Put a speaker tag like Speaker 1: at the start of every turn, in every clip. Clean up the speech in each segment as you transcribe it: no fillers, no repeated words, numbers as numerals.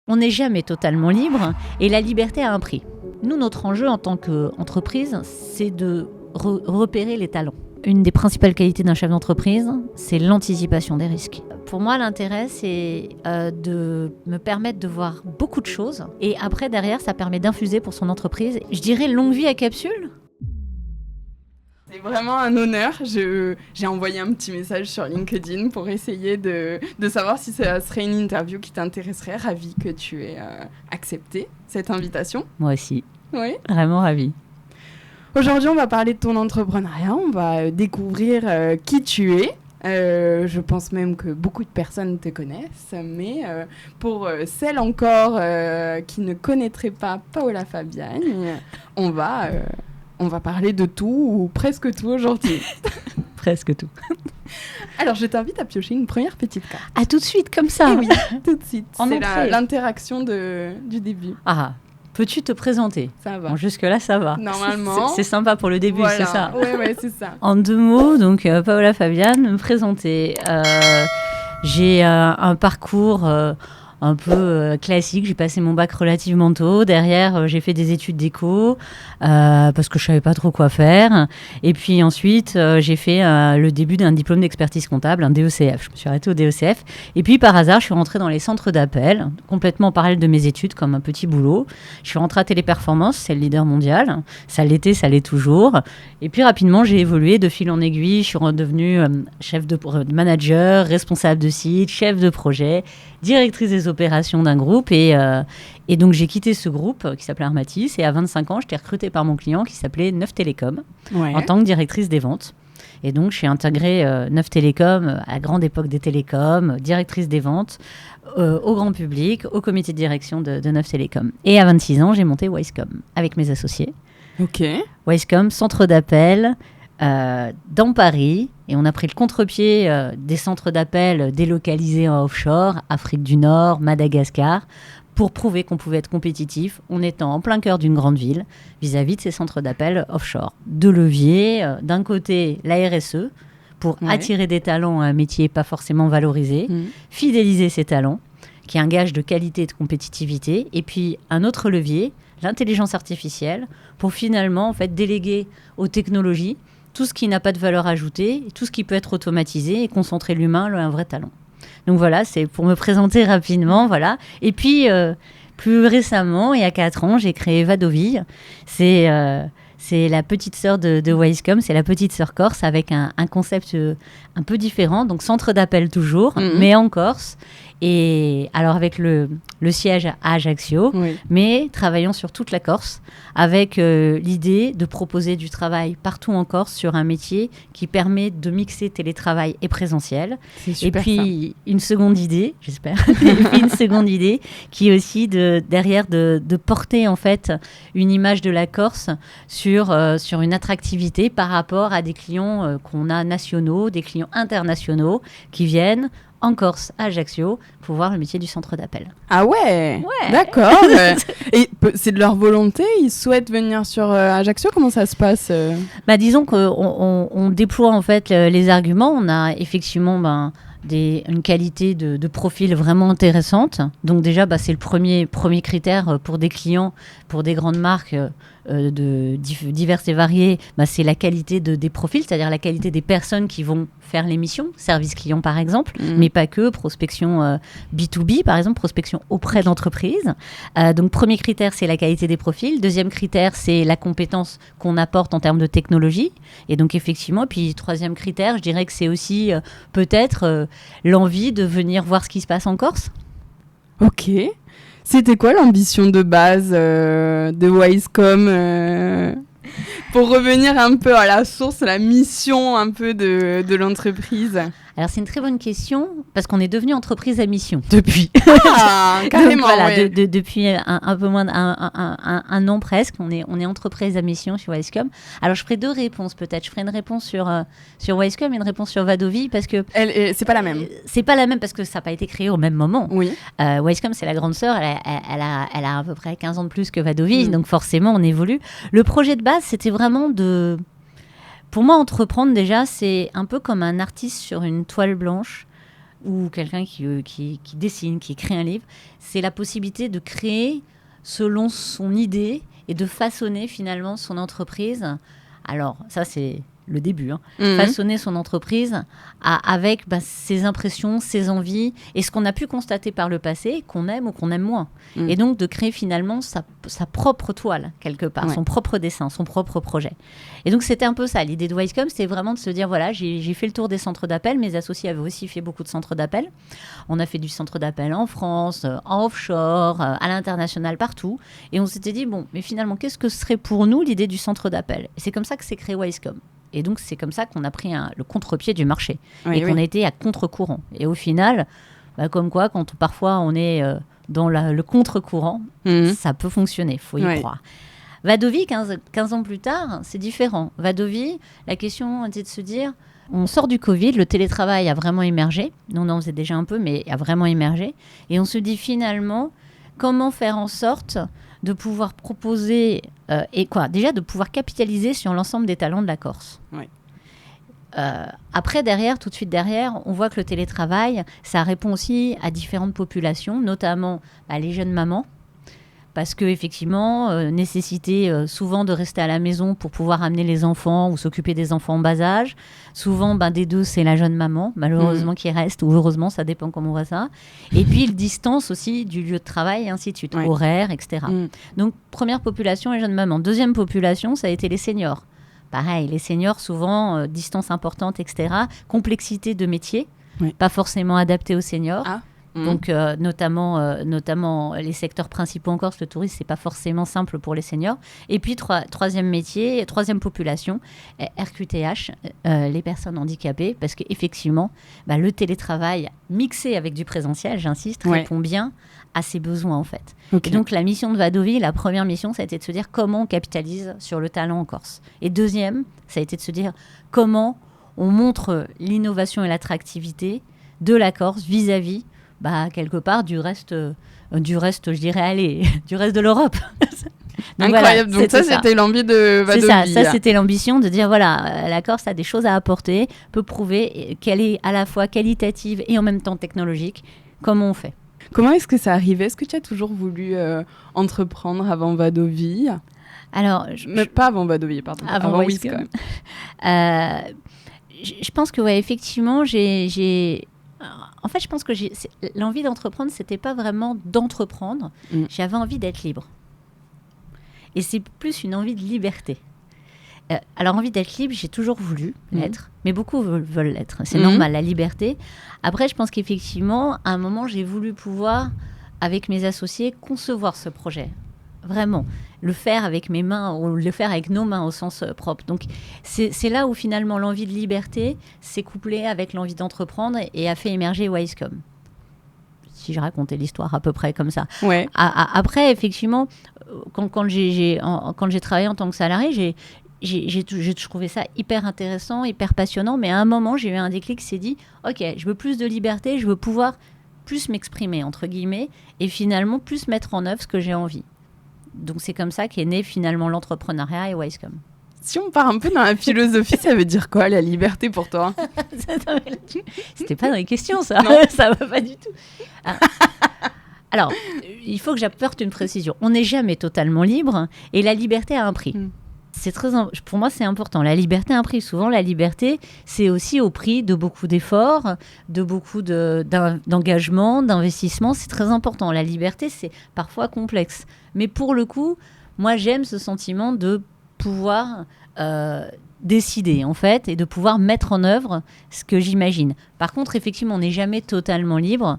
Speaker 1: On n'est jamais totalement libre et la liberté a un prix. Nous, notre enjeu en tant qu'entreprise, c'est de repérer les talents. Une des principales qualités d'un chef d'entreprise, c'est l'anticipation des risques. Pour moi, l'intérêt, c'est de me permettre de voir beaucoup de choses. Et après, derrière, ça permet d'infuser pour son entreprise. Je dirais longue vie à capsule.
Speaker 2: C'est vraiment un honneur. J'ai envoyé un petit message sur LinkedIn pour essayer de savoir si ça serait une interview qui t'intéresserait. Ravie que tu aies accepté cette invitation.
Speaker 1: Moi aussi.
Speaker 2: Oui.
Speaker 1: Vraiment ravie.
Speaker 2: Aujourd'hui, on va parler de ton entrepreneuriat. On va découvrir qui tu es. Je pense même que beaucoup de personnes te connaissent, mais pour celles encore qui ne connaîtraient pas Paola Fabiani, on va parler de tout ou presque tout aujourd'hui.
Speaker 1: Presque tout.
Speaker 2: Alors, je t'invite à piocher une première petite carte.
Speaker 1: Ah, tout de suite, comme ça.
Speaker 2: Eh oui, tout de suite. C'est
Speaker 1: entrée.
Speaker 2: L'interaction du début.
Speaker 1: Ah, peux-tu te présenter ?
Speaker 2: Ça va.
Speaker 1: Bon, jusque-là, ça va.
Speaker 2: Normalement.
Speaker 1: C'est sympa pour le début,
Speaker 2: voilà.
Speaker 1: c'est ça.
Speaker 2: Oui, c'est ça.
Speaker 1: En 2 mots, donc Paola Fabiani, me présenter. J'ai un parcours un peu classique. J'ai passé mon bac relativement tôt. Derrière, j'ai fait des études d'éco parce que je savais pas trop quoi faire. Et puis ensuite, j'ai fait le début d'un diplôme d'expertise comptable, un DECF. Je me suis arrêtée au DECF. Et puis par hasard, je suis rentrée dans les centres d'appel, complètement en parallèle de mes études, comme un petit boulot. Je suis rentrée à Téléperformance, c'est le leader mondial. Ça l'était, ça l'est toujours. Et puis rapidement, j'ai évolué de fil en aiguille. Je suis redevenue chef de manager, responsable de site, chef de projet, directrice des opérations d'un groupe. Et donc, j'ai quitté ce groupe qui s'appelait Armatis. Et à 25 ans, j'étais recrutée par mon client qui s'appelait Neuf Télécom en tant que directrice des ventes. Et donc, j'ai intégré Neuf Télécom à la grande époque des télécoms, directrice des ventes au grand public, au comité de direction de Neuf Télécom. Et à 26 ans, j'ai monté Wisecom avec mes associés.
Speaker 2: Ok.
Speaker 1: Wisecom, centre d'appel dans Paris. Et on a pris le contre-pied des centres d'appel délocalisés en offshore, Afrique du Nord, Madagascar, pour prouver qu'on pouvait être compétitif en étant en plein cœur d'une grande ville vis-à-vis de ces centres d'appel offshore. 2 leviers, d'un côté la RSE, pour attirer des talents à un métier pas forcément valorisé, fidéliser ces talents, qui est un gage de qualité et de compétitivité, et puis un autre levier, l'intelligence artificielle, pour finalement en fait, déléguer aux technologies tout ce qui n'a pas de valeur ajoutée, tout ce qui peut être automatisé et concentrer l'humain, un vrai talent. Donc voilà, c'est pour me présenter rapidement, voilà. Et puis, plus récemment, il y a 4 ans, j'ai créé Vadoville. C'est la petite sœur de Wisecom, c'est la petite sœur corse avec un concept un peu différent. Donc centre d'appel toujours, mais en Corse. Et alors avec le siège à Ajaccio, mais travaillant sur toute la Corse, avec l'idée de proposer du travail partout en Corse sur un métier qui permet de mixer télétravail et présentiel. Et puis une seconde idée, j'espère, une seconde idée qui est aussi derrière de porter en fait une image de la Corse sur une attractivité par rapport à des clients qu'on a nationaux, des clients internationaux qui viennent en Corse, à Ajaccio, pour voir le métier du centre d'appel.
Speaker 2: Ah ouais. D'accord. Et c'est de leur volonté, ils souhaitent venir sur Ajaccio, comment ça se passe
Speaker 1: Disons qu'on déploie en fait les arguments, on a effectivement une qualité de profil vraiment intéressante. Donc déjà, c'est le premier critère pour des clients, pour des grandes marques diverses et variées, c'est la qualité des profils, c'est-à-dire la qualité des personnes qui vont faire les missions, service client par exemple, mais pas que, prospection B2B par exemple, prospection auprès d'entreprises. Donc premier critère, c'est la qualité des profils. Deuxième critère, c'est la compétence qu'on apporte en termes de technologie. Et donc effectivement, et puis troisième critère, je dirais que c'est aussi peut-être l'envie de venir voir ce qui se passe en Corse.
Speaker 2: Ok. C'était quoi l'ambition de base de Wisecom pour revenir un peu à la source, la mission un peu de l'entreprise?
Speaker 1: Alors, c'est une très bonne question, parce qu'on est devenu entreprise à mission depuis.
Speaker 2: Ah, carrément,
Speaker 1: donc, voilà, depuis un peu moins d'un an presque, on est entreprise à mission sur Wisecom. Alors, je ferai 2 réponses peut-être. Je ferai une réponse sur Wisecom et une réponse sur Vadoville, parce que...
Speaker 2: c'est pas la même.
Speaker 1: C'est pas la même, parce que ça n'a pas été créé au même moment.
Speaker 2: Oui.
Speaker 1: Wisecom, c'est la grande sœur, elle a à peu près 15 ans de plus que Vadoville, donc forcément, on évolue. Le projet de base, c'était vraiment Pour moi, entreprendre, déjà, c'est un peu comme un artiste sur une toile blanche ou quelqu'un qui dessine, qui écrit un livre, c'est la possibilité de créer selon son idée et de façonner finalement son entreprise. Alors, ça, c'est le début. Façonner son entreprise avec ses impressions, ses envies et ce qu'on a pu constater par le passé, qu'on aime ou qu'on aime moins. Et donc, de créer finalement sa propre toile, quelque part, son propre dessin, son propre projet. Et donc, c'était un peu ça. L'idée de Wisecom, c'était vraiment de se dire, voilà, j'ai fait le tour des centres d'appel. Mes associés avaient aussi fait beaucoup de centres d'appel. On a fait du centre d'appel en France, en offshore, à l'international, partout. Et on s'était dit, bon, mais finalement, qu'est-ce que serait pour nous l'idée du centre d'appel ? Et c'est comme ça que s'est créé Wisecom. Et donc, c'est comme ça qu'on a pris le contre-pied du marché et qu'on a été à contre-courant. Et au final, comme quoi, quand parfois on est dans le contre-courant, ça peut fonctionner, il faut y croire. Vadovi, 15 ans plus tard, c'est différent. Vadovi, la question était de se dire, on sort du Covid, le télétravail a vraiment émergé. Nous, on en faisait déjà un peu, mais a vraiment émergé. Et on se dit finalement, comment faire en sorte de pouvoir proposer déjà de pouvoir capitaliser sur l'ensemble des talents de la Corse. Après, tout de suite derrière, on voit que le télétravail, ça répond aussi à différentes populations, notamment les jeunes mamans, parce qu'effectivement, nécessité souvent de rester à la maison pour pouvoir amener les enfants ou s'occuper des enfants en bas âge. Souvent, des deux, c'est la jeune maman, malheureusement, qui reste, ou heureusement, ça dépend comment on voit ça. Et puis, distance aussi du lieu de travail, et ainsi de suite, horaire, etc. Donc, première population, les jeunes mamans. Deuxième population, ça a été les seniors. Pareil, les seniors, souvent, distance importante, etc. Complexité de métier, pas forcément adapté aux seniors. Donc, notamment les secteurs principaux en Corse, le tourisme, c'est pas forcément simple pour les seniors. Et puis, troisième population, RQTH, les personnes handicapées, parce qu'effectivement, le télétravail mixé avec du présentiel, j'insiste, répond bien à ses besoins, en fait. Et donc, la mission de Vadovi, la première mission, ça a été de se dire comment on capitalise sur le talent en Corse. Et deuxième, ça a été de se dire comment on montre l'innovation et l'attractivité de la Corse vis-à-vis quelque part du reste, je dirais, du reste de l'Europe. Donc,
Speaker 2: incroyable, donc c'était l'envie de Vadovi.
Speaker 1: C'est ça c'était l'ambition de dire, la Corse a des choses à apporter, peut prouver qu'elle est à la fois qualitative et en même temps technologique. Comment on fait ?
Speaker 2: Comment est-ce que ça arrivait ? Est-ce que tu as toujours voulu entreprendre avant Vadovi ?
Speaker 1: Alors,
Speaker 2: pas avant Vadovi, pardon. Avant Wisecom.
Speaker 1: Je pense que, effectivement, en fait, je pense que l'envie d'entreprendre, c'était pas vraiment d'entreprendre. J'avais envie d'être libre. Et c'est plus une envie de liberté. Alors, envie d'être libre, j'ai toujours voulu l'être, mais beaucoup veulent l'être. C'est normal, la liberté. Après, je pense qu'effectivement, à un moment, j'ai voulu pouvoir, avec mes associés, concevoir ce projet. Vraiment. Le faire avec mes mains, ou le faire avec nos mains au sens propre. Donc, c'est là où finalement l'envie de liberté s'est couplée avec l'envie d'entreprendre et a fait émerger Wisecom. Si je racontais l'histoire à peu près comme ça. Après, effectivement, quand j'ai travaillé en tant que salarié, j'ai trouvé ça hyper intéressant, hyper passionnant. Mais à un moment, j'ai eu un déclic qui s'est dit, OK, je veux plus de liberté, je veux pouvoir plus m'exprimer, entre guillemets, et finalement plus mettre en œuvre ce que j'ai envie. Donc, c'est comme ça qu'est né finalement l'entrepreneuriat et Wisecom.
Speaker 2: Si on part un peu dans la philosophie, ça veut dire quoi, la liberté pour toi ?
Speaker 1: C'était pas dans les questions, ça. Ça va pas du tout. Alors, il faut que j'apporte une précision. On n'est jamais totalement libre et la liberté a un prix. Pour moi, c'est important. La liberté a un prix. Souvent, la liberté, c'est aussi au prix de beaucoup d'efforts, de beaucoup d'engagement, d'investissement. C'est très important. La liberté, c'est parfois complexe. Mais pour le coup, moi, j'aime ce sentiment de pouvoir décider, en fait, et de pouvoir mettre en œuvre ce que j'imagine. Par contre, effectivement, on n'est jamais totalement libre,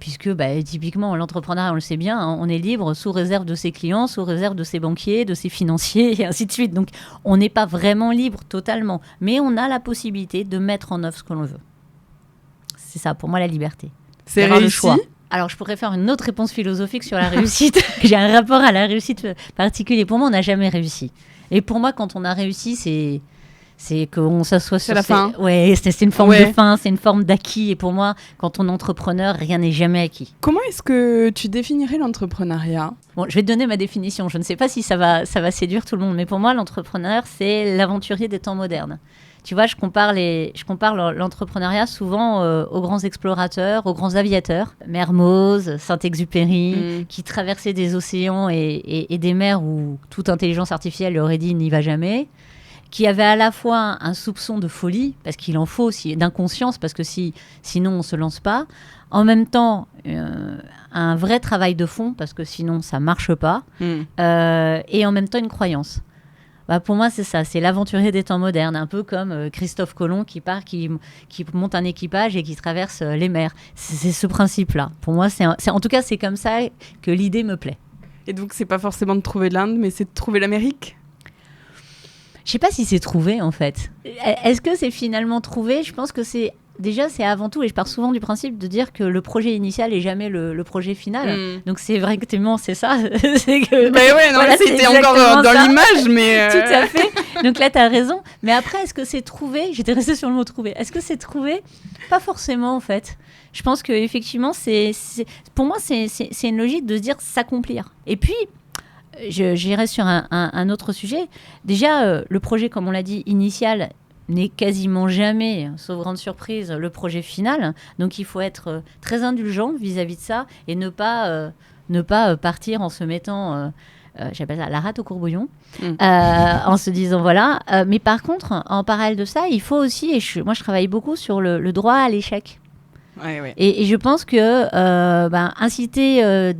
Speaker 1: puisque typiquement, l'entrepreneuriat, on le sait bien, on est libre sous réserve de ses clients, sous réserve de ses banquiers, de ses financiers, et ainsi de suite. Donc, on n'est pas vraiment libre totalement, mais on a la possibilité de mettre en œuvre ce que l'on veut. C'est ça, pour moi, la liberté.
Speaker 2: C'est réussi.
Speaker 1: Le choix. Alors, je pourrais faire une autre réponse philosophique sur la réussite. J'ai un rapport à la réussite particulier. Pour moi, on n'a jamais réussi. Et pour moi, quand on a réussi, c'est qu'on s'assoit sur...
Speaker 2: C'est la fin.
Speaker 1: Ouais, c'est une forme de fin, c'est une forme d'acquis. Et pour moi, quand on est entrepreneur, rien n'est jamais acquis.
Speaker 2: Comment est-ce que tu définirais l'entrepreneuriat ?
Speaker 1: Bon, je vais te donner ma définition. Je ne sais pas si ça va séduire tout le monde, mais pour moi, l'entrepreneur, c'est l'aventurier des temps modernes. Tu vois, je compare l'entrepreneuriat souvent aux grands explorateurs, aux grands aviateurs. Mermoz, Saint-Exupéry, qui traversaient des océans et des mers où toute intelligence artificielle leur aurait dit n'y va jamais. Qui avaient à la fois un soupçon de folie, parce qu'il en faut aussi, d'inconscience, parce que sinon on ne se lance pas. En même temps, un vrai travail de fond, parce que sinon ça ne marche pas. Et en même temps, une croyance. Pour moi, c'est ça, c'est l'aventurier des temps modernes, un peu comme Christophe Colomb qui monte un équipage et qui traverse les mers. C'est ce principe-là. Pour moi, en tout cas, c'est comme ça que l'idée me plaît.
Speaker 2: Et donc, c'est pas forcément de trouver l'Inde, mais c'est de trouver l'Amérique ?
Speaker 1: Je sais pas si c'est trouvé, en fait. Est-ce que c'est finalement trouvé ? Je pense que c'est avant tout, et je pars souvent du principe de dire que le projet initial est jamais le projet final. Donc c'est vrai que c'est ça. C'est que,
Speaker 2: c'était encore dans l'image, mais...
Speaker 1: Tout à fait. Donc là, tu as raison. Mais après, est-ce que c'est trouvé ? J'étais restée sur le mot trouvé. Est-ce que c'est trouvé ? Pas forcément, en fait. Je pense qu'effectivement, pour moi, c'est une logique de se dire s'accomplir. Et puis... J'irai sur un autre sujet. Déjà, le projet, comme on l'a dit, initial, n'est quasiment jamais, sauf grande surprise, le projet final. Donc, il faut être très indulgent vis-à-vis de ça et ne pas partir en se mettant, j'appelle ça la rate au courbouillon, en se disant voilà. Mais par contre, en parallèle de ça, il faut aussi, moi je travaille beaucoup sur le droit à l'échec.
Speaker 2: Ouais.
Speaker 1: Et je pense que inciter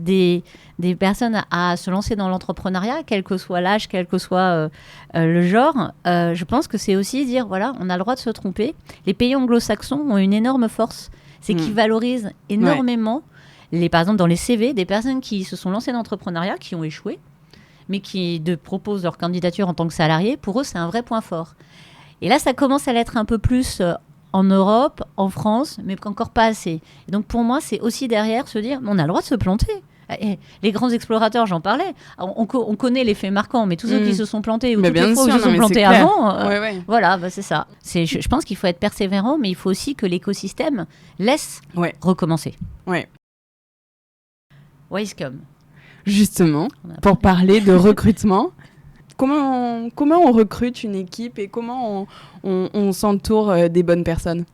Speaker 1: des personnes à se lancer dans l'entrepreneuriat, quel que soit l'âge, quel que soit le genre, je pense que c'est aussi dire, voilà, on a le droit de se tromper. Les pays anglo-saxons ont une énorme force, c'est qu'ils valorisent énormément, par exemple dans les CV, des personnes qui se sont lancées dans l'entrepreneuriat, qui ont échoué, mais qui proposent leur candidature en tant que salariés. Pour eux, c'est un vrai point fort. Et là, ça commence à l'être un peu plus... en Europe, en France, mais encore pas assez. Et donc pour moi, c'est aussi derrière se dire, on a le droit de se planter. Et les grands explorateurs, j'en parlais. On connaît les faits marquants, mais tous ceux qui se sont plantés ou toutes les fois où ils se sont plantés avant, voilà, c'est ça. Je pense qu'il faut être persévérant, mais il faut aussi que l'écosystème laisse recommencer.
Speaker 2: Ouais.
Speaker 1: Wisecom.
Speaker 2: Justement, pour parler de recrutement. Comment on recrute une équipe et comment on s'entoure des bonnes personnes ?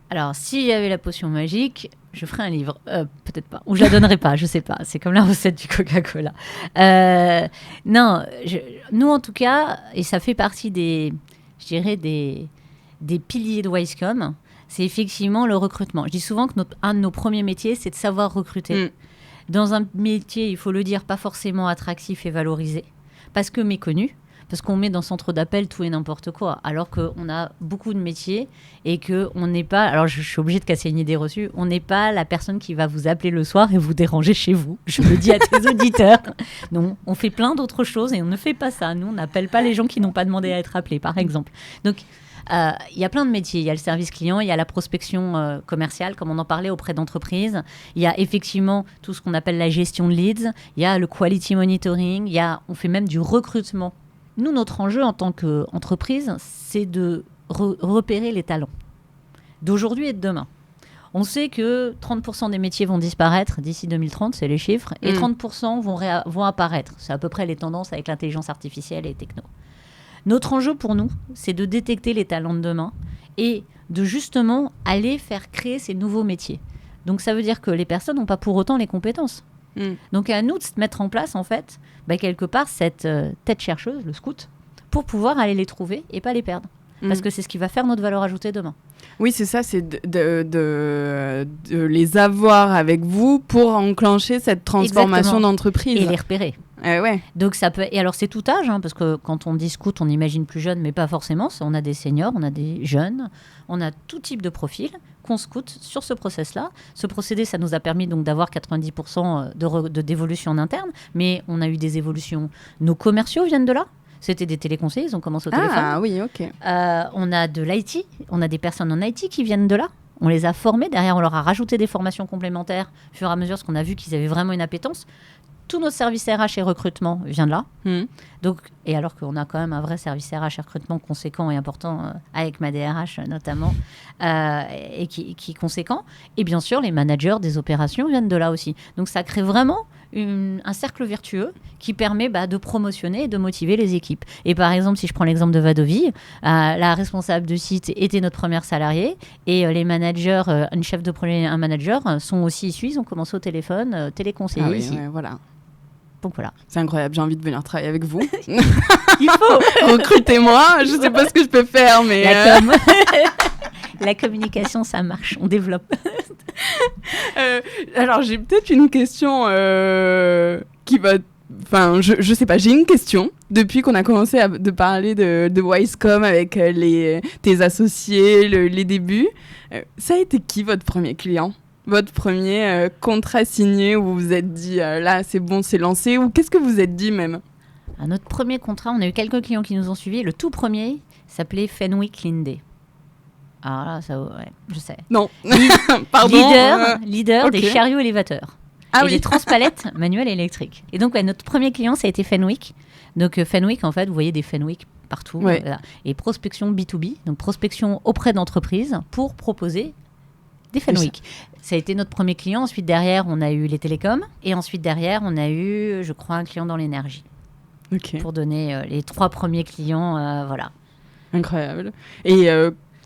Speaker 1: Alors, si j'avais la potion magique, je ferais un livre. Peut-être pas. Ou je la donnerais pas, je sais pas. C'est comme la recette du Coca-Cola. Non, nous en tout cas, et ça fait partie des piliers de Wisecom, c'est effectivement le recrutement. Je dis souvent que un de nos premiers métiers, c'est de savoir recruter. Dans un métier, il faut le dire, pas forcément attractif et valorisé. Parce que méconnu, parce qu'on met dans centre d'appel tout et n'importe quoi, alors qu'on a beaucoup de métiers et qu'on n'est pas... Alors, je suis obligée de casser une idée reçue. On n'est pas la personne qui va vous appeler le soir et vous déranger chez vous. Je le dis à tes auditeurs. Non, on fait plein d'autres choses et on ne fait pas ça. Nous, on n'appelle pas les gens qui n'ont pas demandé à être appelés, par exemple. Donc, il y a plein de métiers. Il y a le service client, il y a la prospection commerciale, comme on en parlait auprès d'entreprises. Il y a effectivement tout ce qu'on appelle la gestion de leads. Il y a le quality monitoring. On fait même du recrutement. Nous, notre enjeu en tant qu'entreprise, c'est de repérer les talents d'aujourd'hui et de demain. On sait que 30% des métiers vont disparaître d'ici 2030, c'est les chiffres, et 30% vont apparaître. C'est à peu près les tendances avec l'intelligence artificielle et les techno. Notre enjeu pour nous, c'est de détecter les talents de demain et de justement aller faire créer ces nouveaux métiers. Donc ça veut dire que les personnes n'ont pas pour autant les compétences. Donc à nous de se mettre en place, en fait, quelque part, cette tête chercheuse, le scout, pour pouvoir aller les trouver et pas les perdre. Parce que c'est ce qui va faire notre valeur ajoutée demain. Oui, c'est ça, c'est
Speaker 2: de les avoir avec vous pour enclencher cette transformation d'entreprise.
Speaker 1: Et les repérer. Donc ça peut... Et alors c'est tout âge, parce que quand on dit scout, on imagine plus jeune, mais pas forcément. On a des seniors, on a des jeunes, on a tout type de profil qu'on scoute sur ce process-là. Ce procédé, ça nous a permis donc d'avoir 90% d'évolution en interne, mais on a eu des évolutions. Nos commerciaux viennent de là. C'était des téléconseillers, ils ont commencé au téléphone.
Speaker 2: Ah oui, ok.
Speaker 1: On a de l'IT, on a des personnes en IT qui viennent de là. On les a formés, derrière on leur a rajouté des formations complémentaires au fur et à mesure, parce qu'on a vu qu'ils avaient vraiment une appétence. Tout notre service RH et recrutement vient de là. Donc, et alors qu'on a quand même un vrai service RH et recrutement conséquent et important, avec ma DRH notamment, et qui est conséquent. Et bien sûr, les managers des opérations viennent de là aussi. Donc ça crée vraiment un cercle vertueux qui permet de promotionner et de motiver les équipes. Et par exemple, si je prends l'exemple de Vadovie, la responsable de site était notre première salariée et les managers, une chef de projet et un manager sont aussi issus, ils ont commencé au téléphone, téléconseiller ici.
Speaker 2: Ouais, voilà.
Speaker 1: Donc voilà.
Speaker 2: C'est incroyable, j'ai envie de venir travailler avec vous.
Speaker 1: Il faut
Speaker 2: recrutez-moi, je sais pas ce que je peux faire, mais...
Speaker 1: La communication, ça marche, on développe.
Speaker 2: Alors, j'ai peut-être une question qui va... Enfin, je sais pas, j'ai une question. Depuis qu'on a commencé de parler de Wisecom avec tes associés, les débuts, ça a été qui votre premier client ? Votre premier contrat signé où vous vous êtes dit là c'est bon, c'est lancé, ou qu'est-ce que vous vous êtes dit même ?
Speaker 1: À notre premier contrat, on a eu quelques clients qui nous ont suivis. Le tout premier s'appelait Fenwick Linde. Alors là, ça, ouais, je sais.
Speaker 2: Non, pardon.
Speaker 1: Leader
Speaker 2: okay.
Speaker 1: des chariots élévateurs.
Speaker 2: Ah
Speaker 1: et
Speaker 2: oui.
Speaker 1: des transpalettes manuelles et électriques. Et donc, notre premier client, ça a été Fenwick. Donc, Fenwick, en fait, vous voyez des Fenwick partout.
Speaker 2: Ouais.
Speaker 1: Voilà. Et prospection B2B, donc prospection auprès d'entreprises pour proposer des Fenwick. Ça a été notre premier client. Ensuite, derrière, on a eu les télécoms. Et ensuite, derrière, on a eu, je crois, un client dans l'énergie.
Speaker 2: Ok.
Speaker 1: Pour donner les 3 premiers clients. Voilà.
Speaker 2: Incroyable. Et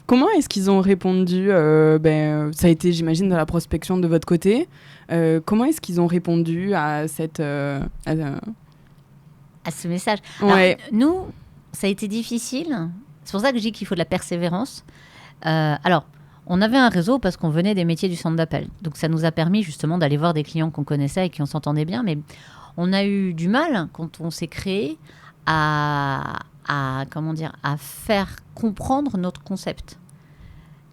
Speaker 2: comment est-ce qu'ils ont répondu ça a été, j'imagine, de la prospection de votre côté. Comment est-ce qu'ils ont répondu à cette... à
Speaker 1: ce message.
Speaker 2: Ouais.
Speaker 1: Alors, nous, ça a été difficile. C'est pour ça que je dis qu'il faut de la persévérance. Alors, on avait un réseau parce qu'on venait des métiers du centre d'appel. Donc, ça nous a permis justement d'aller voir des clients qu'on connaissait et qui on s'entendait bien. Mais on a eu du mal, quand on s'est créé, à faire comprendre notre concept.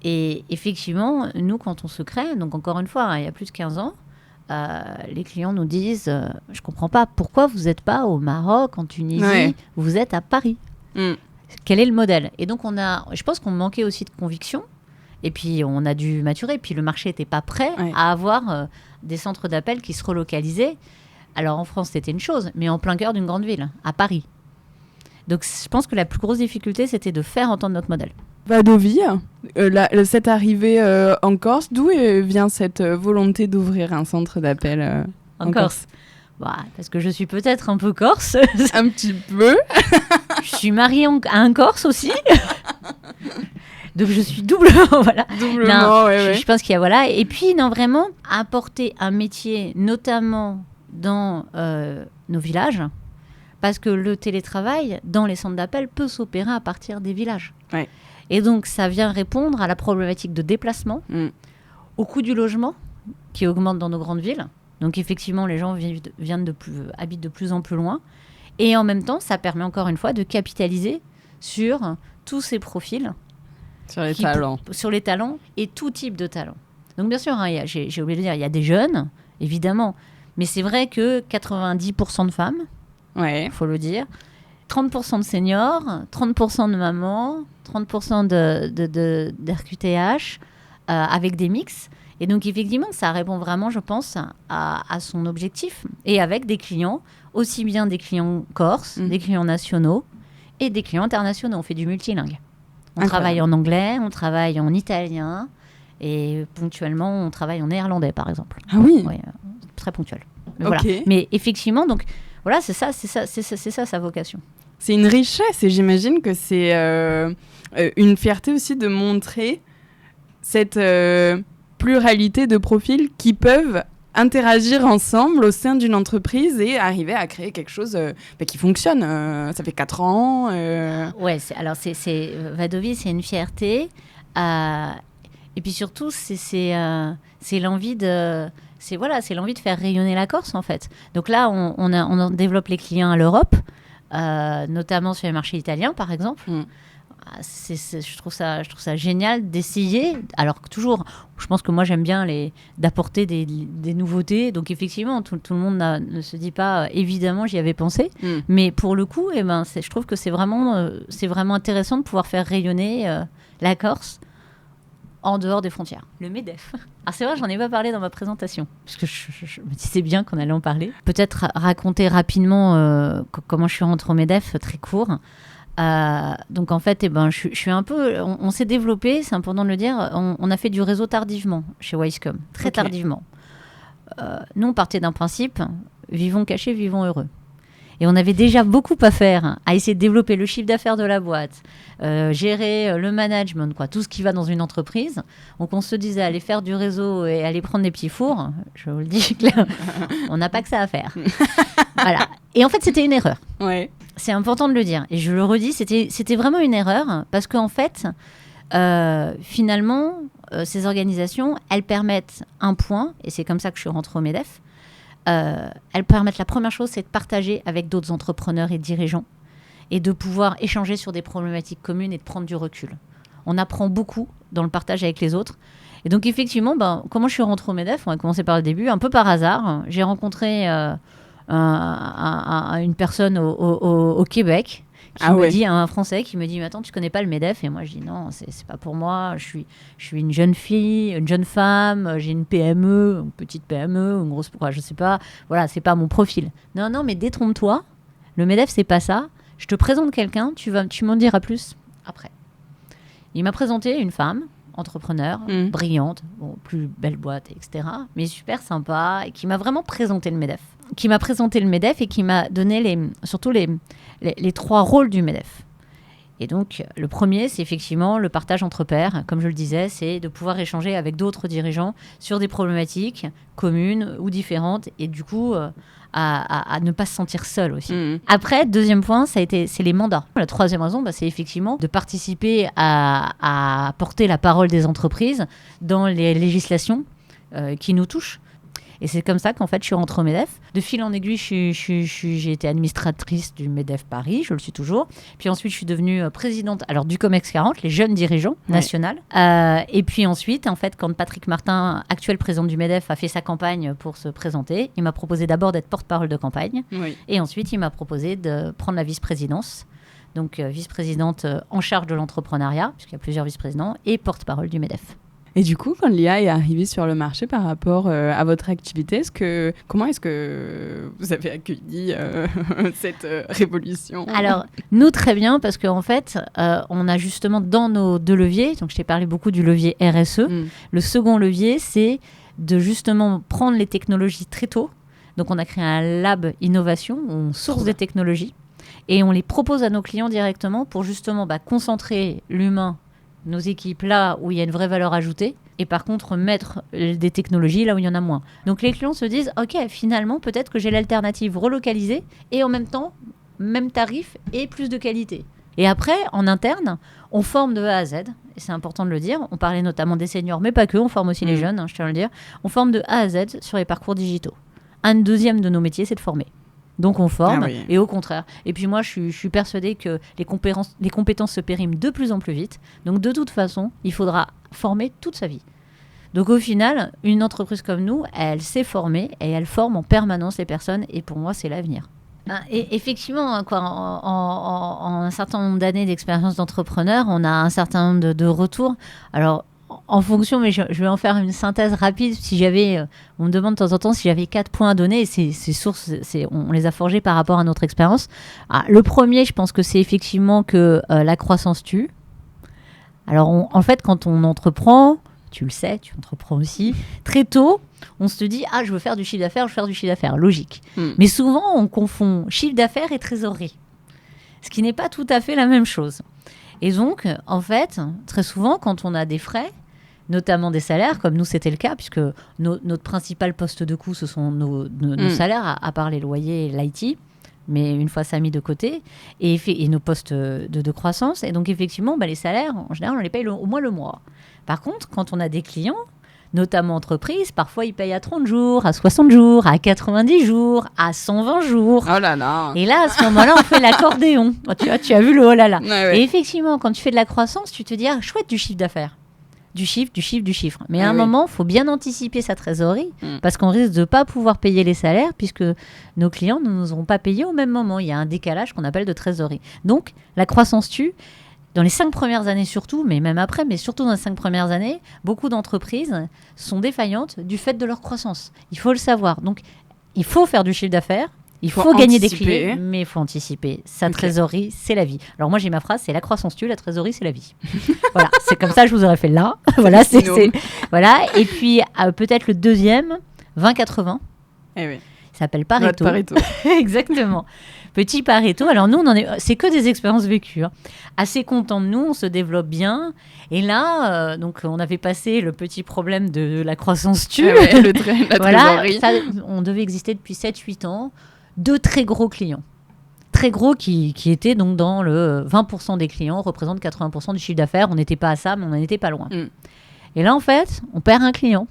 Speaker 1: Et effectivement, nous, quand on se crée, donc encore une fois, il y a plus de 15 ans, les clients nous disent je ne comprends pas, pourquoi vous n'êtes pas au Maroc, en Tunisie, vous êtes à Paris. Quel est le modèle ? Et donc, je pense qu'on manquait aussi de conviction. Et puis, on a dû maturer. Puis, le marché n'était pas prêt à avoir des centres d'appel qui se relocalisaient. Alors, en France, c'était une chose, mais en plein cœur d'une grande ville, à Paris. Donc, je pense que la plus grosse difficulté, c'était de faire entendre notre modèle.
Speaker 2: Vadovie, cette arrivée en Corse, d'où vient cette volonté d'ouvrir un centre d'appel en Corse ?
Speaker 1: Parce que je suis peut-être un peu corse.
Speaker 2: Un petit peu.
Speaker 1: Je suis mariée à un Corse aussi. Donc, je suis doublement, voilà.
Speaker 2: Doublement,
Speaker 1: je pense qu'il y a, voilà. Et puis, vraiment, apporter un métier, notamment dans nos villages, parce que le télétravail, dans les centres d'appel, peut s'opérer à partir des villages.
Speaker 2: Ouais.
Speaker 1: Et donc, ça vient répondre à la problématique de déplacement, au coût du logement, qui augmente dans nos grandes villes. Donc, effectivement, les gens habitent de plus en plus loin. Et en même temps, ça permet encore une fois de capitaliser sur tous ces profils.
Speaker 2: Sur les talents.
Speaker 1: Sur les talents et tout type de talents. Donc, bien sûr, j'ai oublié de dire, il y a des jeunes, évidemment. Mais c'est vrai que 90% de femmes, il faut le dire, 30% de seniors, 30% de mamans, 30% d'RQTH, avec des mix. Et donc, effectivement, ça répond vraiment, je pense, à son objectif. Et avec des clients, aussi bien des clients corses, des clients nationaux et des clients internationaux. On fait du multilingue. On travaille en anglais, on travaille en italien et ponctuellement, on travaille en néerlandais, par exemple.
Speaker 2: Ah oui.
Speaker 1: Très ponctuel. Mais, voilà. Mais effectivement, donc, voilà, c'est ça sa vocation.
Speaker 2: C'est une richesse et j'imagine que c'est une fierté aussi de montrer cette pluralité de profils qui peuvent interagir ensemble au sein d'une entreprise et arriver à créer quelque chose qui fonctionne. Ça fait 4 ans.
Speaker 1: Ouais, Vadovie, c'est une fierté. Et puis surtout, c'est l'envie de... C'est l'envie de faire rayonner la Corse, en fait. Donc là, on développe les clients à l'Europe, notamment sur les marchés italiens, par exemple. Je trouve ça génial d'essayer. Alors que toujours, je pense que moi, j'aime bien d'apporter des nouveautés. Donc effectivement, tout le monde ne se dit pas, évidemment, j'y avais pensé. Mais pour le coup, je trouve que c'est vraiment intéressant de pouvoir faire rayonner la Corse en dehors des frontières. Le MEDEF. Alors c'est vrai, j'en ai pas parlé dans ma présentation, parce que je me disais bien qu'on allait en parler. Peut-être raconter rapidement comment je suis rentrée au MEDEF, très court. Donc en fait, je suis un peu... On s'est développé, c'est important de le dire, on a fait du réseau tardivement chez Wisecom, très tardivement. Nous, on partait d'un principe, vivons cachés, vivons heureux. Et on avait déjà beaucoup à faire, à essayer de développer le chiffre d'affaires de la boîte, gérer le management, quoi, tout ce qui va dans une entreprise. Donc on se disait aller faire du réseau et aller prendre des petits fours. Je vous le dis, on n'a pas que ça à faire. Voilà. Et en fait, c'était une erreur.
Speaker 2: Ouais.
Speaker 1: C'est important de le dire. Et je le redis, c'était vraiment une erreur parce qu'en fait, finalement, ces organisations, elles permettent un point, et c'est comme ça que je suis rentrée au MEDEF. Elles permettent, la première chose, c'est de partager avec d'autres entrepreneurs et dirigeants et de pouvoir échanger sur des problématiques communes et de prendre du recul. On apprend beaucoup dans le partage avec les autres. Et donc, effectivement, comment je suis rentrée au MEDEF ? On va commencer par le début, un peu par hasard. J'ai rencontré une personne au Québec dit, un Français qui me dit, mais attends, tu connais pas le MEDEF ? Et moi, je dis, non, c'est pas pour moi. Je suis une jeune fille, une jeune femme, j'ai une PME, une petite PME, une grosse, je sais pas. Voilà, c'est pas mon profil. Non, mais détrompe-toi. Le MEDEF, c'est pas ça. Je te présente quelqu'un, tu m'en diras plus après. Il m'a présenté une femme, entrepreneur, brillante, plus belle boîte, etc. Mais super sympa, et qui m'a vraiment présenté le MEDEF. Qui m'a présenté le MEDEF et qui m'a donné surtout les 3 rôles du MEDEF. Et donc, le premier, c'est effectivement le partage entre pairs. Comme je le disais, c'est de pouvoir échanger avec d'autres dirigeants sur des problématiques communes ou différentes et du coup, à ne pas se sentir seul aussi. Après, deuxième point, c'est les mandats. La troisième raison, c'est effectivement de participer à porter la parole des entreprises dans les législations qui nous touchent. Et c'est comme ça qu'en fait, je suis rentrée au MEDEF. De fil en aiguille, j'ai été administratrice du MEDEF Paris, je le suis toujours. Puis ensuite, je suis devenue présidente du COMEX 40, les jeunes dirigeants nationaux. Et puis ensuite, en fait, quand Patrick Martin, actuel président du MEDEF, a fait sa campagne pour se présenter, il m'a proposé d'abord d'être porte-parole de campagne. Oui. Et ensuite, il m'a proposé de prendre la vice-présidence. Donc, vice-présidente en charge de l'entrepreneuriat, puisqu'il y a plusieurs vice-présidents, et porte-parole du MEDEF.
Speaker 2: Et du coup, quand l'IA est arrivée sur le marché par rapport à votre activité, comment est-ce que vous avez accueilli cette révolution ?
Speaker 1: Alors, nous, très bien, parce qu'en fait, on a justement dans nos 2 leviers, donc je t'ai parlé beaucoup du levier RSE, le second levier, c'est de justement prendre les technologies très tôt. Donc, on a créé un lab innovation, où on source des technologies, et on les propose à nos clients directement pour justement concentrer l'humain, nos équipes là où il y a une vraie valeur ajoutée et par contre mettre des technologies là où il y en a moins. Donc les clients se disent ok, finalement peut-être que j'ai l'alternative relocalisée et en même temps même tarif et plus de qualité. Et après en interne on forme de A à Z et c'est important de le dire, on parlait notamment des seniors mais pas que, on forme aussi les jeunes, je tiens à le dire, on forme de A à Z sur les parcours digitaux. Un deuxième de nos métiers c'est de former. Donc on forme, et au contraire. Et puis moi, je suis persuadée que les compétences se périment de plus en plus vite. Donc de toute façon, il faudra former toute sa vie. Donc au final, une entreprise comme nous, elle sait former et elle forme en permanence les personnes. Et pour moi, c'est l'avenir. Et effectivement, en un certain nombre d'années d'expérience d'entrepreneur, on a un certain nombre de retours. Alors, en fonction, mais je vais en faire une synthèse rapide. On me demande de temps en temps si j'avais 4 points à donner. Et ces sources, on les a forgées par rapport à notre expérience. Le premier, je pense que c'est effectivement que la croissance tue. Alors, en fait, quand on entreprend, tu le sais, tu entreprends aussi, très tôt, on se dit « Ah, je veux faire du chiffre d'affaires, logique. Mais souvent, on confond chiffre d'affaires et trésorerie. Ce qui n'est pas tout à fait la même chose. Et donc, en fait, très souvent, quand on a des frais, notamment des salaires, comme nous c'était le cas, puisque notre principal poste de coût, ce sont nos salaires, à part les loyers et l'IT, mais une fois ça mis de côté, et nos postes de croissance. Et donc effectivement, les salaires, en général, on les paye au moins le mois. Par contre, quand on a des clients, notamment entreprises, parfois ils payent à 30 jours, à 60 jours, à 90 jours, à 120 jours.
Speaker 2: Oh là là.
Speaker 1: Et là, à ce moment-là, on fait l'accordéon. Tu as vu le oh là là.
Speaker 2: Ouais.
Speaker 1: Et effectivement, quand tu fais de la croissance, tu te dis, chouette, du chiffre d'affaires. Du chiffre. Mais à un moment, il faut bien anticiper sa trésorerie parce qu'on risque de ne pas pouvoir payer les salaires puisque nos clients ne nous auront pas payé au même moment. Il y a un décalage qu'on appelle de trésorerie. Donc, la croissance tue. Dans les 5 premières années surtout, mais même après, mais surtout dans les 5 premières années, beaucoup d'entreprises sont défaillantes du fait de leur croissance. Il faut le savoir. Donc, il faut faire du chiffre d'affaires. Il faut gagner des clients, mais il faut anticiper. Sa trésorerie, c'est la vie. Alors moi, j'ai ma phrase, c'est la croissance tue, la trésorerie, c'est la vie. Voilà, c'est comme ça, je vous aurais fait là. Voilà, voilà. Et puis, peut-être le deuxième, 20-80.
Speaker 2: Eh oui.
Speaker 1: s'appelle Pareto.
Speaker 2: Pareto.
Speaker 1: Exactement. Petit Pareto. Alors nous, c'est que des expériences vécues. Assez contents de nous, on se développe bien. Et là, donc on avait passé le petit problème de la croissance tue.
Speaker 2: La trésorerie.
Speaker 1: On devait exister depuis 7-8 ans. 2 très gros clients. Très gros qui étaient donc dans le 20% des clients, représentent 80% du chiffre d'affaires. On n'était pas à ça, mais on n'en était pas loin. Et là, en fait, on perd un client.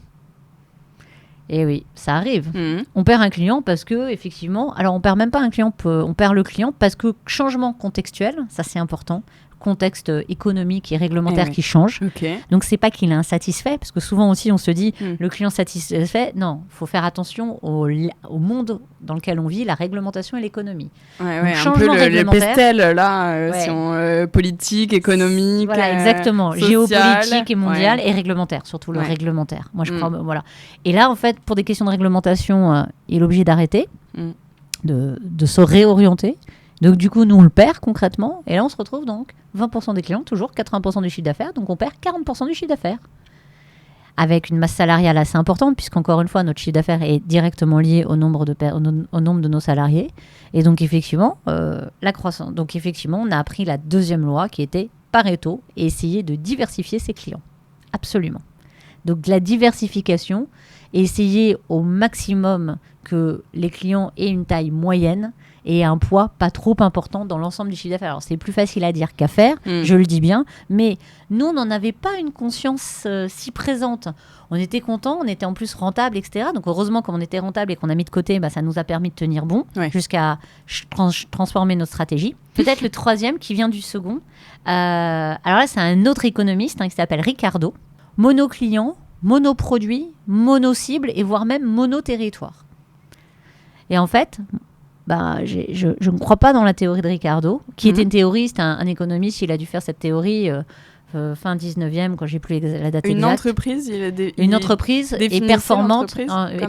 Speaker 1: Et oui, ça arrive. On perd un client parce que, effectivement, alors on perd même pas un client, on perd le client parce que changement contextuel, ça c'est important, contexte économique et réglementaire qui change. Donc c'est pas qu'il est insatisfait, parce que souvent aussi on se dit le client satisfait. Non, il faut faire attention au monde dans lequel on vit, la réglementation et l'économie.
Speaker 2: Donc, un peu le pestel là, si on, politique, économique,
Speaker 1: voilà, exactement,
Speaker 2: social,
Speaker 1: géopolitique et mondial et réglementaire, surtout le réglementaire. Moi je crois, voilà. Et là en fait, pour des questions de réglementation, il est obligé d'arrêter, de se réorienter. Donc, du coup, nous, on le perd concrètement. Et là, on se retrouve donc 20% des clients, toujours 80% du chiffre d'affaires. Donc, on perd 40% du chiffre d'affaires. Avec une masse salariale assez importante, puisqu'encore une fois, notre chiffre d'affaires est directement lié au nombre de nos salariés. Et donc, effectivement, la croissance. Donc, effectivement, on a appris la deuxième loi qui était Pareto et essayer de diversifier ses clients. Absolument. Donc, de la diversification et essayer au maximum que les clients aient une taille moyenne et un poids pas trop important dans l'ensemble du chiffre d'affaires. Alors, c'est plus facile à dire qu'à faire, je le dis bien, mais nous, on n'en avait pas une conscience si présente. On était contents, on était en plus rentable, etc. Donc, heureusement, comme on était rentable et qu'on a mis de côté, ça nous a permis de tenir bon jusqu'à transformer notre stratégie. Peut-être le troisième qui vient du second. Alors là, c'est un autre économiste qui s'appelle Ricardo. Monoclient, monoproduit, mono-cible et voire même mono-territoire. Et en fait... je ne crois pas dans la théorie de Ricardo, qui était une théoriste, un économiste. Il a dû faire cette théorie fin 19e, quand j'ai plus la date exacte. Une entreprise est performante. La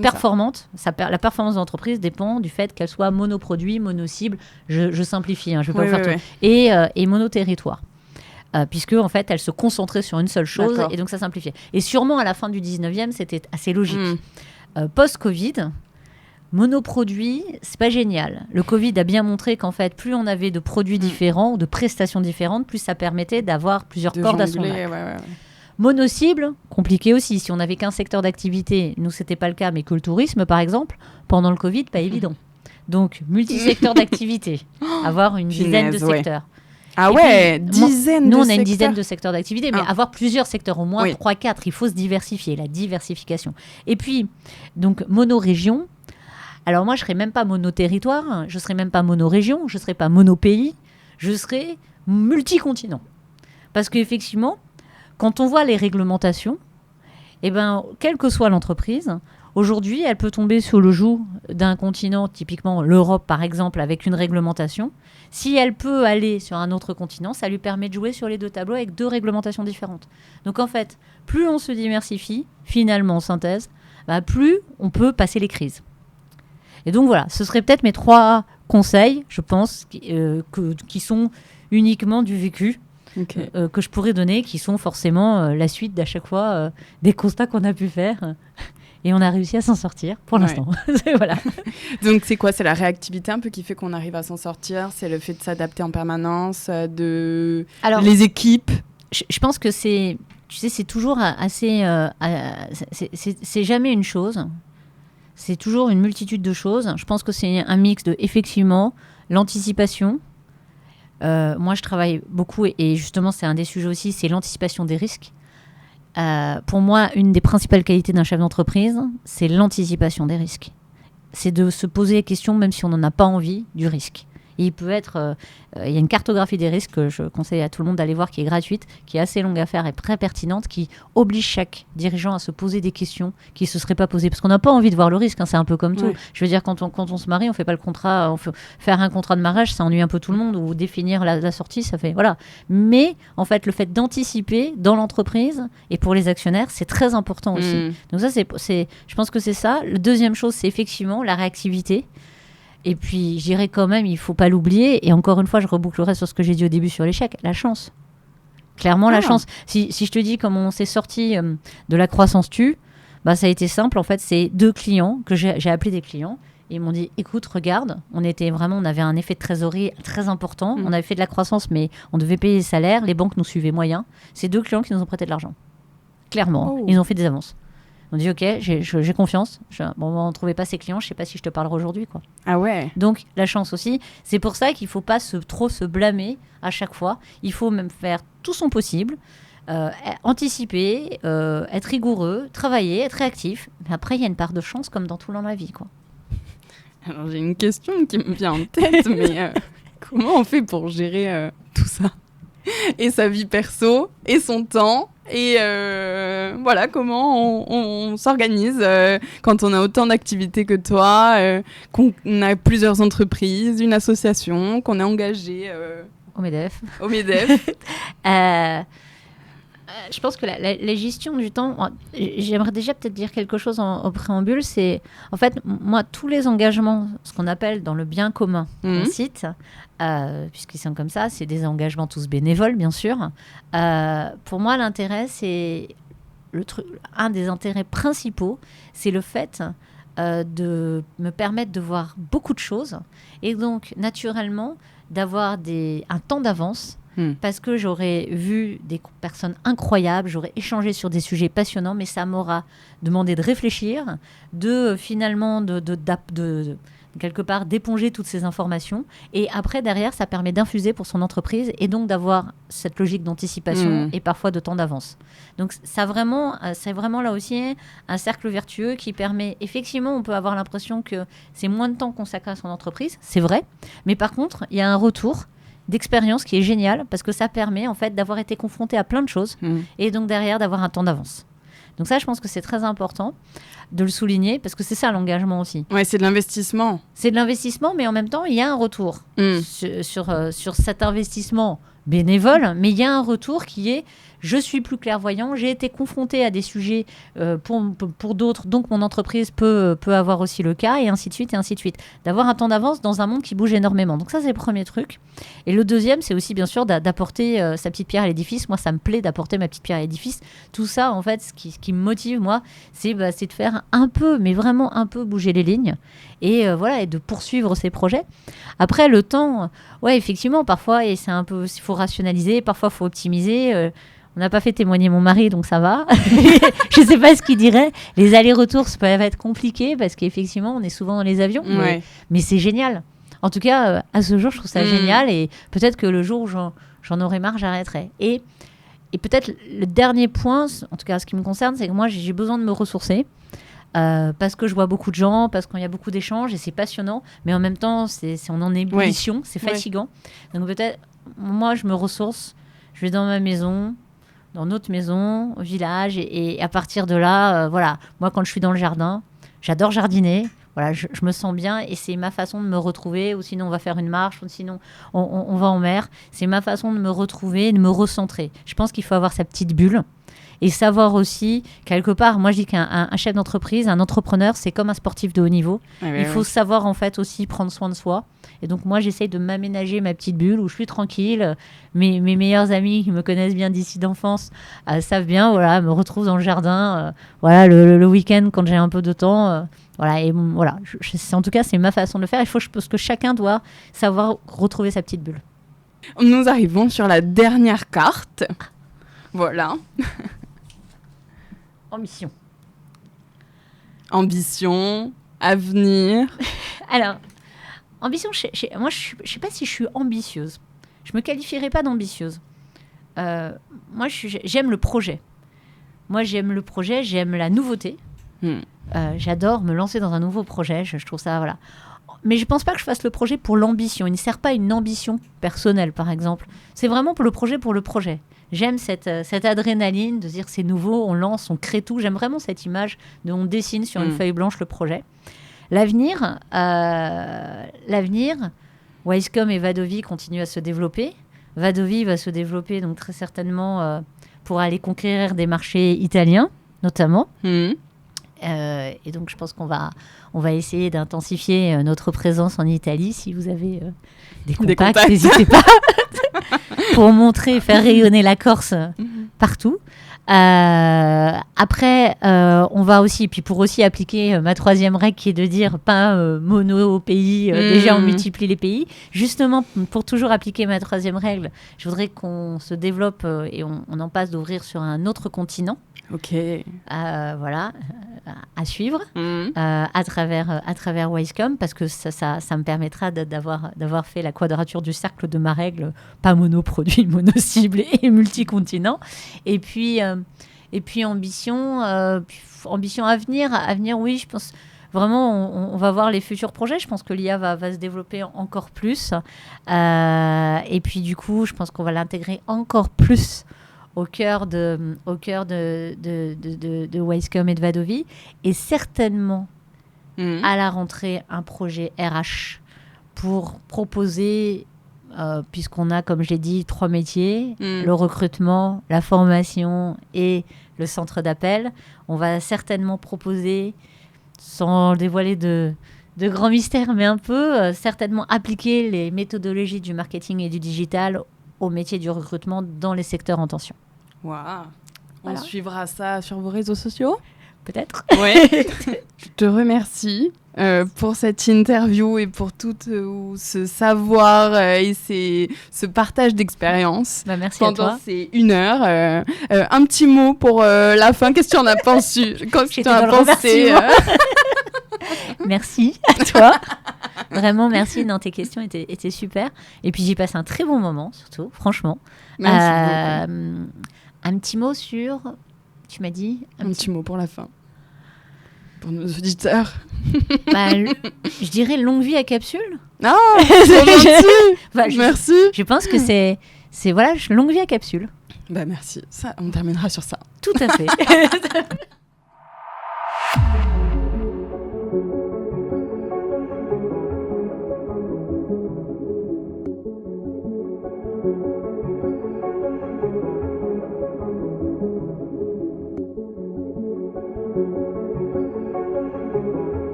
Speaker 1: performance de l'entreprise dépend du fait qu'elle soit monoproduit, mono-cible. Je simplifie, je vais pas faire tout. Et monoterritoire. Puisque en fait, elle se concentrait sur une seule chose. D'accord. Et donc ça simplifiait. Et sûrement à la fin du 19e, c'était assez logique. Post-Covid... Monoproduit, c'est pas génial. Le Covid a bien montré qu'en fait, plus on avait de produits différents ou de prestations différentes, plus ça permettait d'avoir plusieurs cordes à son arc. Mono-cible, compliqué aussi. Si on n'avait qu'un secteur d'activité, nous, c'était pas le cas, mais que le tourisme, par exemple, pendant le Covid, pas évident. Donc, multi-secteur d'activité, avoir une dizaine de secteurs.
Speaker 2: Ah ouais, dizaines de secteurs.
Speaker 1: Nous, on a une dizaine de secteurs d'activité, mais avoir plusieurs secteurs, au moins 3-4, il faut se diversifier, la diversification. Et puis, donc, mono-région. Alors moi, je ne serais même pas mono-territoire, je ne serais même pas mono-région, je ne serais pas mono-pays, je serais multi-continent. Parce qu'effectivement, quand on voit les réglementations, quelle que soit l'entreprise, aujourd'hui, elle peut tomber sous le joug d'un continent, typiquement l'Europe par exemple, avec une réglementation. Si elle peut aller sur un autre continent, ça lui permet de jouer sur les deux tableaux avec 2 réglementations différentes. Donc en fait, plus on se diversifie, finalement en synthèse, plus on peut passer les crises. Et donc voilà, ce seraient peut-être mes 3 conseils, je pense, qui sont uniquement du vécu, que je pourrais donner, qui sont forcément la suite d'à chaque fois des constats qu'on a pu faire. Et on a réussi à s'en sortir pour l'instant. Voilà.
Speaker 2: Donc c'est quoi ? C'est la réactivité un peu qui fait qu'on arrive à s'en sortir ? C'est le fait de s'adapter en permanence, les équipes ?
Speaker 1: Je pense que c'est toujours assez... c'est jamais une chose. C'est toujours une multitude de choses. Je pense que c'est un mix de, effectivement, l'anticipation. Moi, je travaille beaucoup et justement, c'est un des sujets aussi, c'est l'anticipation des risques. Pour moi, une des principales qualités d'un chef d'entreprise, c'est l'anticipation des risques. C'est de se poser la question, même si on n'en a pas envie, du risque. Et il peut être... il y a une cartographie des risques que je conseille à tout le monde d'aller voir, qui est gratuite, qui est assez longue à faire et très pertinente, qui oblige chaque dirigeant à se poser des questions qui ne se seraient pas posées. Parce qu'on n'a pas envie de voir le risque, c'est un peu comme tout. Je veux dire, quand on se marie, on ne fait pas le contrat. Faire un contrat de mariage, ça ennuie un peu tout le monde, ou définir la sortie, ça fait... Voilà. Mais en fait, le fait d'anticiper dans l'entreprise et pour les actionnaires, c'est très important aussi. Donc ça, je pense que c'est ça. La deuxième chose, c'est effectivement la réactivité. Et puis, je dirais quand même, il ne faut pas l'oublier. Et encore une fois, je rebouclerai sur ce que j'ai dit au début sur l'échec. La chance. Clairement, la chance. Si je te dis comment on s'est sorti de la croissance tue, ça a été simple. En fait, c'est 2 clients que j'ai appelés des clients Ils m'ont dit, écoute, regarde, on avait un effet de trésorerie très important. On avait fait de la croissance, mais on devait payer les salaires. Les banques nous suivaient moyen. C'est 2 clients qui nous ont prêté de l'argent. Clairement, ils ont fait des avances. On dit, ok, j'ai confiance. On ne trouvait pas ces clients, je ne sais pas si je te parlerai aujourd'hui, quoi.
Speaker 2: Ah ouais.
Speaker 1: Donc, la chance aussi. C'est pour ça qu'il ne faut pas trop se blâmer à chaque fois. Il faut même faire tout son possible, anticiper, être rigoureux, travailler, être réactif. Mais après, il y a une part de chance comme dans tout dans la vie, quoi.
Speaker 2: Alors, j'ai une question qui me vient en tête, mais comment on fait pour gérer tout ça ? Et sa vie perso, et son temps, et voilà, comment on s'organise quand on a autant d'activités que toi, qu'on a plusieurs entreprises, une association, qu'on est engagé
Speaker 1: au MEDEF. Je pense que la gestion du temps, j'aimerais déjà peut-être dire quelque chose au préambule, c'est en fait, moi, tous les engagements, ce qu'on appelle dans le bien commun, on cite, puisqu'ils sont comme ça, c'est des engagements tous bénévoles, bien sûr. Pour moi, l'intérêt, c'est un des intérêts principaux, c'est le fait de me permettre de voir beaucoup de choses et donc, naturellement, d'avoir un temps d'avance. Parce que j'aurais vu des personnes incroyables, j'aurais échangé sur des sujets passionnants, mais ça m'aura demandé de réfléchir, finalement de quelque part d'éponger toutes ces informations. Et après, derrière, ça permet d'infuser pour son entreprise et donc d'avoir cette logique d'anticipation et parfois de temps d'avance. Donc, c'est vraiment là aussi un cercle vertueux qui permet, effectivement, on peut avoir l'impression que c'est moins de temps consacré à son entreprise, c'est vrai, mais par contre, il y a un retour d'expérience qui est génial parce que ça permet en fait d'avoir été confronté à plein de choses et donc derrière d'avoir un temps d'avance. Donc ça, je pense que c'est très important de le souligner parce que c'est ça l'engagement aussi.
Speaker 2: Ouais, c'est de l'investissement.
Speaker 1: C'est de l'investissement, mais en même temps, il y a un retour sur cet investissement bénévole, mais il y a un retour qui est je suis plus clairvoyant, j'ai été confronté à des sujets pour d'autres, donc mon entreprise peut avoir aussi le cas, et ainsi de suite, et ainsi de suite. D'avoir un temps d'avance dans un monde qui bouge énormément. Donc ça, c'est le premier truc. Et le deuxième, c'est aussi bien sûr d'apporter sa petite pierre à l'édifice. Moi, ça me plaît d'apporter ma petite pierre à l'édifice. Tout ça, en fait, ce qui me motive, moi, c'est de faire un peu, mais vraiment un peu bouger les lignes. Et voilà, et de poursuivre ces projets. Après, le temps, ouais, effectivement, parfois, et c'est un peu, il faut rationaliser, parfois, il faut optimiser. On n'a pas fait témoigner mon mari, donc ça va. Je ne sais pas ce qu'il dirait. Les allers-retours, ça peut être compliqué parce qu'effectivement, on est souvent dans les avions. Mais c'est génial. En tout cas, à ce jour, je trouve ça génial. Et peut-être que le jour où j'en aurai marre, j'arrêterai. Et peut-être le dernier point, en tout cas, ce qui me concerne, c'est que moi, j'ai besoin de me ressourcer. Parce que je vois beaucoup de gens, parce qu'il y a beaucoup d'échanges et c'est passionnant. Mais en même temps, on en est ébullition, c'est fatigant. Donc peut-être, moi, je me ressource. Je vais dans ma maison, dans notre maison, au village, et à partir de là, voilà. Moi, quand je suis dans le jardin, j'adore jardiner. Voilà, je me sens bien et c'est ma façon de me retrouver. Ou sinon, on va faire une marche, ou sinon, on va en mer. C'est ma façon de me retrouver, de me recentrer. Je pense qu'il faut avoir sa petite bulle. Et savoir aussi, quelque part, moi je dis qu'un chef d'entreprise, un entrepreneur, c'est comme un sportif de haut niveau. Il faut savoir en fait aussi prendre soin de soi. Et donc moi j'essaye de m'aménager ma petite bulle où je suis tranquille. Mes meilleurs amis qui me connaissent bien d'ici d'enfance savent bien, voilà, me retrouvent dans le jardin. Voilà, le week-end quand j'ai un peu de temps. Voilà, et voilà. En tout cas, c'est ma façon de le faire. Je pense que chacun doit savoir retrouver sa petite bulle.
Speaker 2: Nous arrivons sur la dernière carte. Voilà. Ambition, avenir.
Speaker 1: Alors, ambition, moi, je ne sais pas si je suis ambitieuse. Je ne me qualifierais pas d'ambitieuse. Moi, j'aime le projet. Moi, j'aime le projet, j'aime la nouveauté. J'adore me lancer dans un nouveau projet. Je trouve ça, voilà. Mais je ne pense pas que je fasse le projet pour l'ambition. Il ne sert pas à une ambition personnelle, par exemple. C'est vraiment pour le projet. J'aime cette adrénaline de dire c'est nouveau, on lance, on crée tout. J'aime vraiment cette image de on dessine sur une feuille blanche le projet. L'avenir, Wisecom et Vadovi continuent à se développer. Vadovi va se développer donc très certainement pour aller conquérir des marchés italiens, notamment. Et donc, je pense qu'on va essayer d'intensifier notre présence en Italie. Si vous avez des contacts, n'hésitez pas pour montrer, faire rayonner la Corse partout. Après, on va aussi, puis pour aussi appliquer ma troisième règle qui est de dire pas mono pays, déjà on multiplie les pays. Justement, pour toujours appliquer ma troisième règle, je voudrais qu'on se développe et on en passe d'ouvrir sur un autre continent.
Speaker 2: Ok.
Speaker 1: Voilà, à suivre à travers Wisecom, parce que ça me permettra d'avoir fait la quadrature du cercle de ma règle, pas monoproduit, mono-cible et multicontinent. Et puis ambition à venir, oui, je pense vraiment, on va voir les futurs projets. Je pense que l'IA va se développer encore plus. Et puis du coup, je pense qu'on va l'intégrer encore plus au cœur de Wisecom et de Vadovi, et certainement à la rentrée un projet RH pour proposer, puisqu'on a, comme je l'ai dit, 3 métiers, le recrutement, la formation et le centre d'appel. On va certainement proposer, sans dévoiler de grands mystères, mais un peu, certainement appliquer les méthodologies du marketing et du digital au métier du recrutement dans les secteurs en tension.
Speaker 2: Waouh.
Speaker 1: Voilà.
Speaker 2: On suivra ça sur vos réseaux sociaux ?
Speaker 1: Peut-être.
Speaker 2: Oui. Je te remercie pour cette interview et pour tout ce savoir et ce partage d'expérience.
Speaker 1: Merci
Speaker 2: pendant
Speaker 1: à toi.
Speaker 2: ces 1 heure. Un petit mot pour la fin. Qu'est-ce que tu en as pensé ?
Speaker 1: Merci à toi. Vraiment, merci. Non, tes questions étaient super. Et puis, j'y passe un très bon moment, surtout, franchement.
Speaker 2: Merci beaucoup.
Speaker 1: Un petit mot sur... Tu m'as dit
Speaker 2: un petit mot pour la fin. Pour nos auditeurs.
Speaker 1: Je dirais longue vie à capsule.
Speaker 2: Ah, c'est gentil. Merci.
Speaker 1: Je pense que c'est voilà, longue vie à capsule.
Speaker 2: Merci. Ça, on terminera sur ça.
Speaker 1: Tout à fait.